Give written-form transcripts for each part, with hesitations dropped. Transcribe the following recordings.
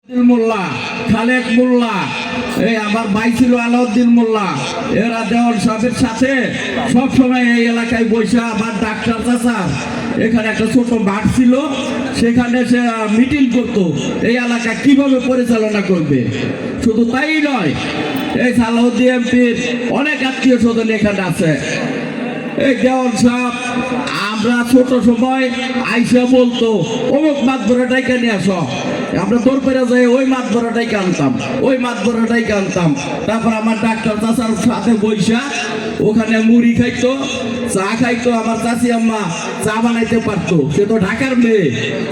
মোল্লা, খালেক মোল্লা, এই আমার ভাই ছিল আলাউদ্দিন মোল্লা, এরা দেওয়ান সাহেবের সাথে সবসময় এই এলাকায় বৈশা। আমার ডাক্তার চাচা এখানে একটা ছোট মাঠ ছিল, সেখানে সে মিটিং করতো এই এলাকা কিভাবে পরিচালনা করবে। শুধু তাই নয়, এই সালাউদ্দিন এমপির অনেক আত্মীয় স্বজন এখানে আছে। এই দেওয়ান সাহেব আমরা ছোট সময় আইসা বলতো অমুক মাছ ধরাটাই কেন আসো, আমরা দৌড় পেরে যাই ওই মাছ ধরাটাই আনতাম, ওই মাছ ধরাটাই আনতাম। তারপর আমার ডাক্তার চাচার সাথে বৈশা ওখানে মুড়ি খাইতো, চা খাইতো। আমার চাচি আম্মা চা বানাইতে পারতো, সে তো ঢাকার মেয়ে,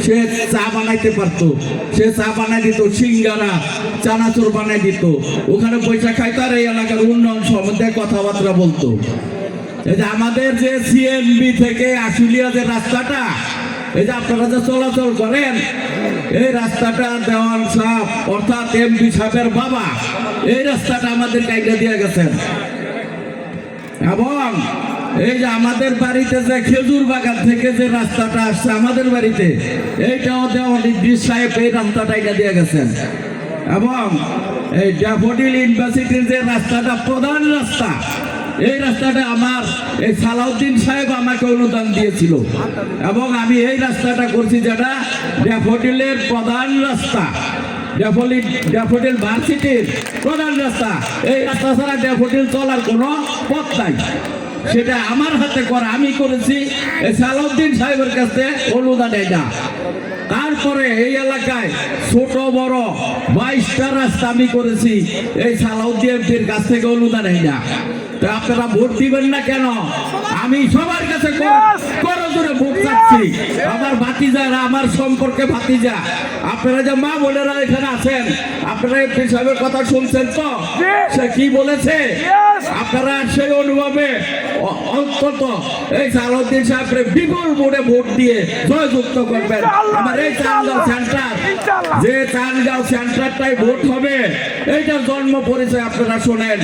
সে চা বানাইতে পারতো, সে চা বানাই দিত, সিঙ্গারা চানাচুর বানাই দিত। ওখানে বৈশা খাইতো আর এই এলাকার উন্নয়ন সম্বন্ধে কথাবার্তা বলতো। এই যে আমাদের যে সিএনবি থেকে আশুলিয়া যে রাস্তাটা, এই যে আপনারা যে চলাচল করেন, এই রাস্তাটা দেওয়ান সাহেব অর্থাৎ এমপি সাহেবের বাবা এই রাস্তাটা আমাদের কাইটা দিয়ে গেছেন। এবং এই যে আমাদের বাড়িতে যে খেজুর বাগান থেকে যে রাস্তাটা আসছে আমাদের বাড়িতে, এইটাও দেওয়ান ইদ্রিস সাহেব এই রাস্তাটা এটা দিয়ে গেছেন। এবং এই ড্যাফোডিল ইউনিভার্সিটির যে রাস্তাটা প্রধান রাস্তা, এই রাস্তাটা আমার এই সালাউদ্দিন সাহেব আমাকে অনুদান দিয়েছিল এবং আমি এই রাস্তাটা করছি, যেটা ড্যাফোডিলের প্রধান রাস্তা, ড্যাফোডিল ভার্সিটির প্রধান রাস্তা। এই রাস্তা ছাড়া ড্যাফোডিল চলার কোনো পথ নাই, সেটা আমার হাতে করা, আমি করেছি এই সালাউদ্দিন সাহেবের কাছে অনুদান। এটা তারপরে এই এলাকায় ছোট বড় 22টা রাস্তা আমি করেছি এই সালাউদ্দিনের কাছ থেকে অনুদান। এটা তা আপনারা ভোট দিবেন না কেন? আমি সবার কাছে করজোরে ভোট চাচ্ছি। আমার ভাতিজারা, আমার সম্পর্কে ভাতিজা, আপনারা যে মা বোনেরা এখানে আছেন, আপনারা এমপি সাহেবের কথা শুনছেন তো, সে কি বলেছে? আপনারা সেই অনুভবে অন্তত এই সালাউদ্দিন সাহেবকে বিপুল ভোটে ভোট দিয়ে জয়যুক্ত করবেন। আমার এই চানগাঁও সেন্টার, যে চানগাঁও সেন্টারটাই ভোট হবে, এইটার জন্ম পরিচয় আপনারা শোনেন।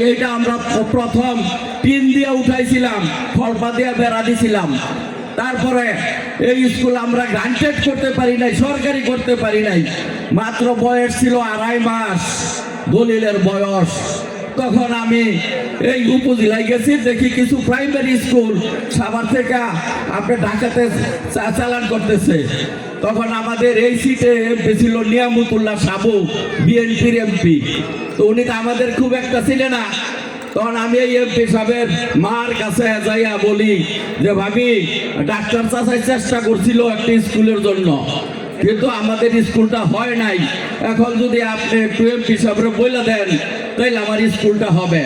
এইটা আমরা প্রথম টিন দিয়ে উঠাইছিলাম, খড়পা দিয়ে বেড়া দিছিলাম। তারপরে এই স্কুল আমরা গ্রান্টেড করতে পারি নাই, সরকারি করতে পারি নাই। মাত্র বয়স ছিল 2.5 মাস দলিলের বয়স। তখন আমি এই উপজেলায় গেছি, দেখি কিছু প্রাইমারি স্কুল সাভার থেকে আপনি ঢাকাতে চালান করতেছে। তখন আমাদের এই সিটে এমপি ছিল নিয়ামতুল্লাহ সাবু, বিএনপির এমপি। তো উনি তো আমাদের খুব একটা ছিলেন না। তখন আমি এই এমপি সাহেবের মার কাছে যাইয়া বলি যে ভাবি, ডাক্তার চাচাই চেষ্টা করছিল একটা স্কুলের জন্য, কিন্তু আমাদের স্কুলটা হয় নাই। এখন যদি আপনি একটু এমপি সাহেবের বলে দেন তাইলে আমার স্কুলটা হবে।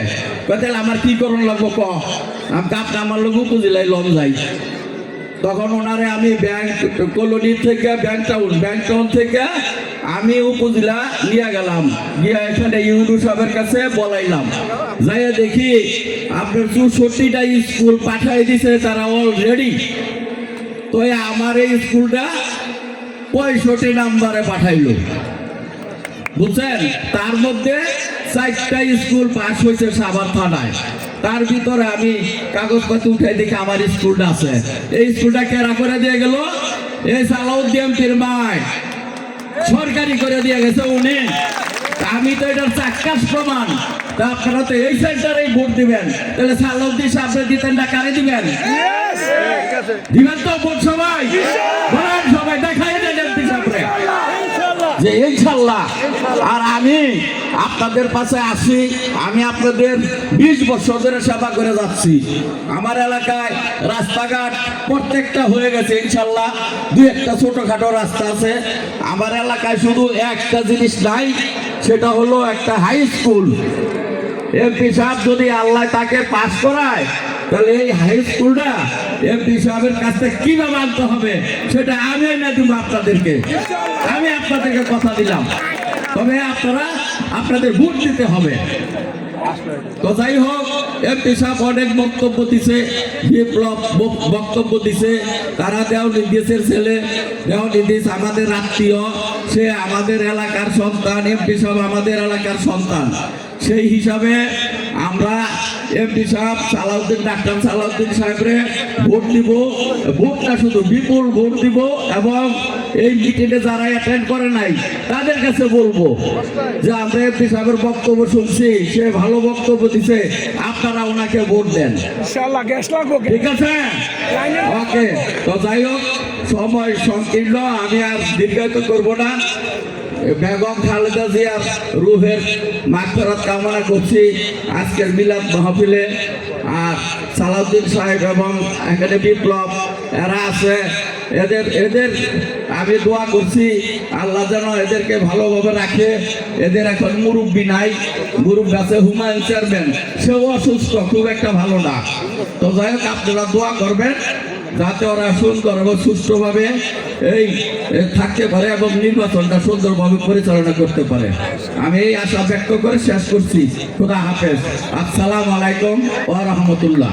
তাহলে আমার কি করণ লাগবো ক? আপনি আমার লোক উপজেলায় লন যাই। তখন ওনারে আমি ব্যাংক কলোনি থেকে ব্যাংক টাউন থেকে আমি উপজেলা নিয়ে গেলাম, গিয়ে এখানে ইউনু সাহেবের কাছে বলাইলাম। যাইয়া দেখি আপনার 64টা স্কুল পাঠাই দিছে তারা অলরেডি। তো আমার এই স্কুলটা 65 নাম্বারে পাঠাইলো, বুঝছেন? তার মধ্যে 4টা স্কুল পাস হয়েছে সাভার থানায়। তার ভিতরে আমি কাগজপত্র উঠাই দেখি আমার স্কুলটা আছে। এই স্কুলটা কেরা করে দিয়ে গেল? এই সালাউদ্দিন ফিরমায় সরকারি করে দিয়ে গেছে উনি। আমি তো এটার চাক্কাস প্রমাণ। তা আপনারা তো এই সেন্টারে ভোট দিবেন, তাহলে সালাউদ্দিন সাহেব দিতেন না কারে দিবেন? দিবেন তো ভোট সবাই? বলেন সবাই, দেখাই দেন এমপি সাহেবরে যে ইনশাল্লাহ। আর আমি আপনাদের পাশে আসি, আমি আপনাদের 20 বছর ধরে সেবা করে যাচ্ছি। আমার এলাকায় রাস্তাঘাট প্রত্যেকটা হয়ে গেছে ইনশাল্লাহ। 2-1টা ছোটখাটো রাস্তা আছে। আমার এলাকায় শুধু একটা জিনিস নাই, সেটা হলো একটা হাই স্কুল। এমপি সাহেব যদি আল্লাহ তাকে পাস করায়, তাহলে এই হাই স্কুলটা এমপি সাহেবের কাছ থেকে কিভাবে আনতে হবে সেটা আমি না দিব আপনাদেরকে। আমি আপনাদেরকে কথা দিলাম, তবে আপনাদের ভোট দিতে হবে। তো যাই হোক, এমপি সাহেব অনেক বক্তব্য দিছে, বিপ্লব বক্তব্য দিছে। তারা দেওয়ানিদেশের ছেলে, দেওয়ানিদেশ আমাদের আত্মীয়, সে আমাদের এলাকার সন্তান। এমপি সাহেব আমাদের এলাকার সন্তান। সেই হিসাবে আমরা এমপি সাহেব সালাউদ্দিন, ডাক্তার সালাউদ্দিন সাহেবরে ভোট দিব। ভোটটা শুধু বিপুল ভোট দিব এবং এই মিটিংয়ে যারা অ্যাটেন্ড করে নাই তাদের কাছে বলবো যে আমরা এমপি সাহেবের বক্তব্য শুনছি, সে ভালো বক্তব্য দিছে, আপনারা ওনাকে ভোট দেন। ঠিক আছে, ওকে। তো যাই হোক, সময় সংকীর্ণ, আমি আর দীর্ঘায়িত করবো না। বেগম খালেদা জিয়ার রুহের মাগফিরাত কামনা করছি আজকের মিলাদ মাহফিলে। আর সালাউদ্দিন সাহেব এবং এখানে বিপ্লব এরা আছে, এদের আমি দোয়া করছি আল্লাহ যেন এদেরকে ভালোভাবে রাখে। এদের এখন মুরব্বী নাই, মুরব্বী আছে হুমায়ুন চেয়ারম্যান, সেও অসুস্থ, খুব একটা ভালো না। তো যাই হোক, আপনারা দোয়া করবেন যাতে ওরা সুন্দর এবং সুষ্ঠুভাবে এই থাকতে পারে এবং নির্বাচনটা সুন্দরভাবে পরিচালনা করতে পারে। আমি এই আশা ব্যক্ত করে শেষ করছি। খোদা হাফেজ। আসসালামু আলাইকুম ওয়া রাহমাতুল্লাহ।